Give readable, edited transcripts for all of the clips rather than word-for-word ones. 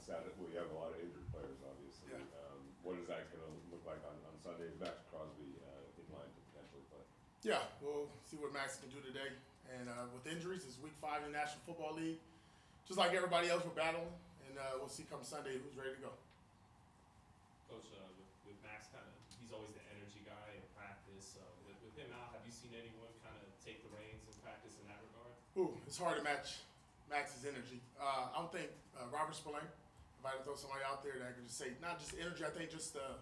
status. Well, you have a lot of injured players, obviously. Yeah. What is that going to look like on Sunday? Is Max Crosby in line to potentially play? Yeah, we'll see what Max can do today. And with injuries, it's week 5 in the National Football League. Just like everybody else, we're battling, and we'll see come Sunday who's ready to go. Coach, with Max, he's always the energy guy in practice. With him out, have you seen anyone kind of take the reins in practice in that regard? Ooh, it's hard to match Max's energy. I would think Robert Spillane, if I had to throw somebody out there that could just say, not just energy, I think just the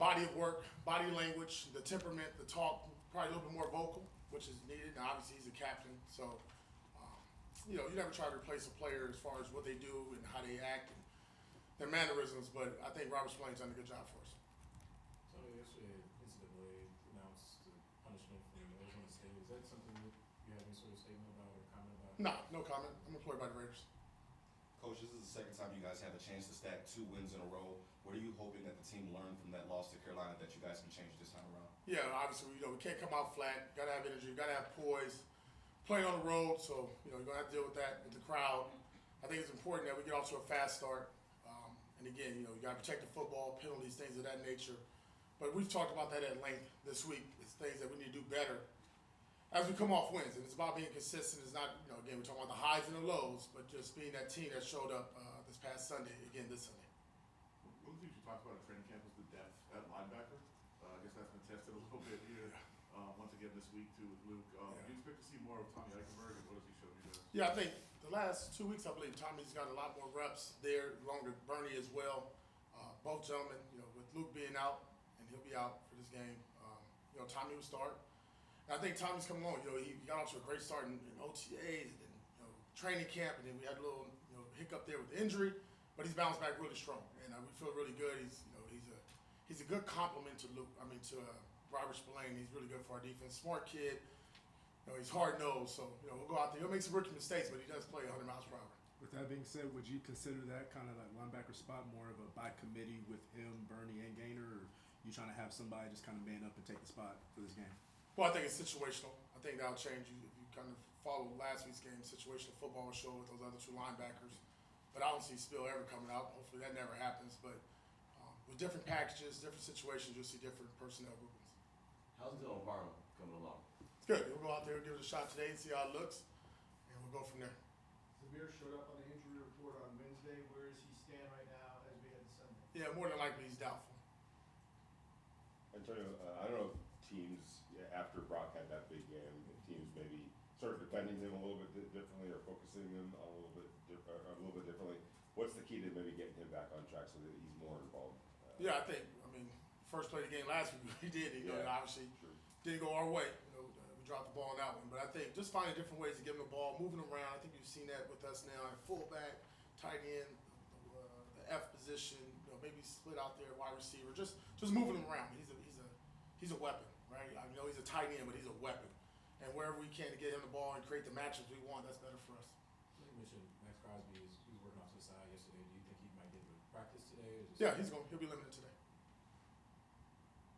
body of work, body language, the temperament, the talk, probably a little bit more vocal, which is needed. Now, obviously, he's a captain, so, you never try to replace a player as far as what they do and how they act and their mannerisms, but I think Robert Spillane's done a good job for us. So yesterday, NCAA announced the punishment from Arizona State. Is that something that you have any sort of statement about or comment about? No comment. I'm employed by the Raiders. Coach, this is the second time you guys have a chance to stack 2 wins in a row. What are you hoping that the team learned from that loss to Carolina that you guys can change this time around? Yeah, obviously, we can't come out flat. Got to have energy. Got to have poise. Playing on the road, so you're gonna have to deal with that with the crowd. I think it's important that we get off to a fast start. And again, you got to protect the football, penalties, things of that nature. But we've talked about that at length this week. It's things that we need to do better as we come off wins. And it's about being consistent. It's not, again, we're talking about the highs and the lows, but just being that team that showed up this past Sunday, again this Sunday. One of the things you talked about at training camp was the depth at linebacker. I guess that's been tested a little bit here once again this week too with Luke. Do you expect to see more of Tommy Eichenberg, and what has he shown you there? Yeah, I think the last 2 weeks, I believe Tommy's got a lot more reps there, along with Bernie as well. Both gentlemen, with Luke being out, and he'll be out for this game, Tommy will start. And I think Tommy's coming along. He got off to a great start in OTAs and then, training camp, and then we had a little, hiccup there with the injury, but he's bounced back really strong, and we feel really good. He's a good complement to Luke. To Robert Spillane. He's really good for our defense. Smart kid. He's hard-nosed, so we'll go out there. He'll make some rookie mistakes, but he does play 100 miles per hour. With that being said, would you consider that kind of like linebacker spot more of a by committee with him, Bernie, and Gainer, or you trying to have somebody just kind of man up and take the spot for this game? Well, I think it's situational. I think that'll change. If you kind of follow last week's game, situational football will show with those other 2 linebackers. But I don't see Spill ever coming out. Hopefully that never happens. But with different packages, different situations, you'll see different personnel groupings. How's Dylan Barham coming along? It's good. We'll go out there and give it a shot today and see how it looks, and we'll go from there. Samir showed up on the injury report on Wednesday. Where does he stand right now as we head to Sunday? Yeah, more than likely he's doubtful. Antonio, I don't know if teams, after Brock had that big game, if teams maybe sort of defending him a little bit differently or focusing him on a little bit differently. What's the key to maybe getting him back on track so that he's more involved? Yeah, I think, first play of the game last week, he did. Obviously didn't go our way. We dropped the ball on that one. But I think just finding different ways to give him the ball, moving around. I think you've seen that with us now at fullback, tight end, the F position, maybe split out there, wide receiver, just moving him around. He's a weapon, right? I know he's a tight end, but he's a weapon. And wherever we can to get him the ball and create the matchups we want, that's better for us. You mentioned Max Crosby he was working off to the side yesterday. Do you think he might get to practice today? Or just He'll be limited today.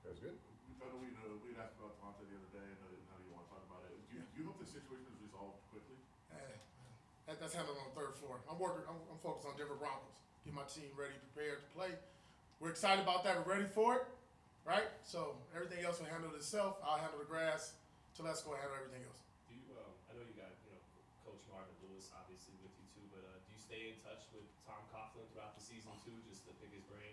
That's good. We had asked about Devontae the other day, and how do you want to talk about it? Do you hope the situation is resolved quickly? That's handled on the 3rd floor. I'm focused on Denver Broncos. Get my team ready, prepared to play. We're excited about that. We're ready for it, right? So everything else will handle itself. I'll handle the grass. Telesco will handle everything else. Do you? I know you got Coach Marvin Lewis obviously with you too, but do you stay in touch with Tom Coughlin throughout the season too, just to pick his brain?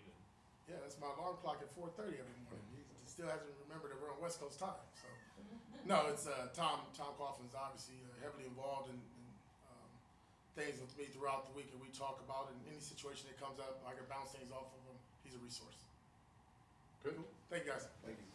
Yeah, that's my alarm clock at 4:30 every morning. He still hasn't remembered that we're on West Coast time. So, no, it's Tom. Tom Coughlin's obviously heavily involved in things with me throughout the week, and we talk about it. In any situation that comes up, I can bounce things off of him. He's a resource. Good. Thank you, guys. Thank you.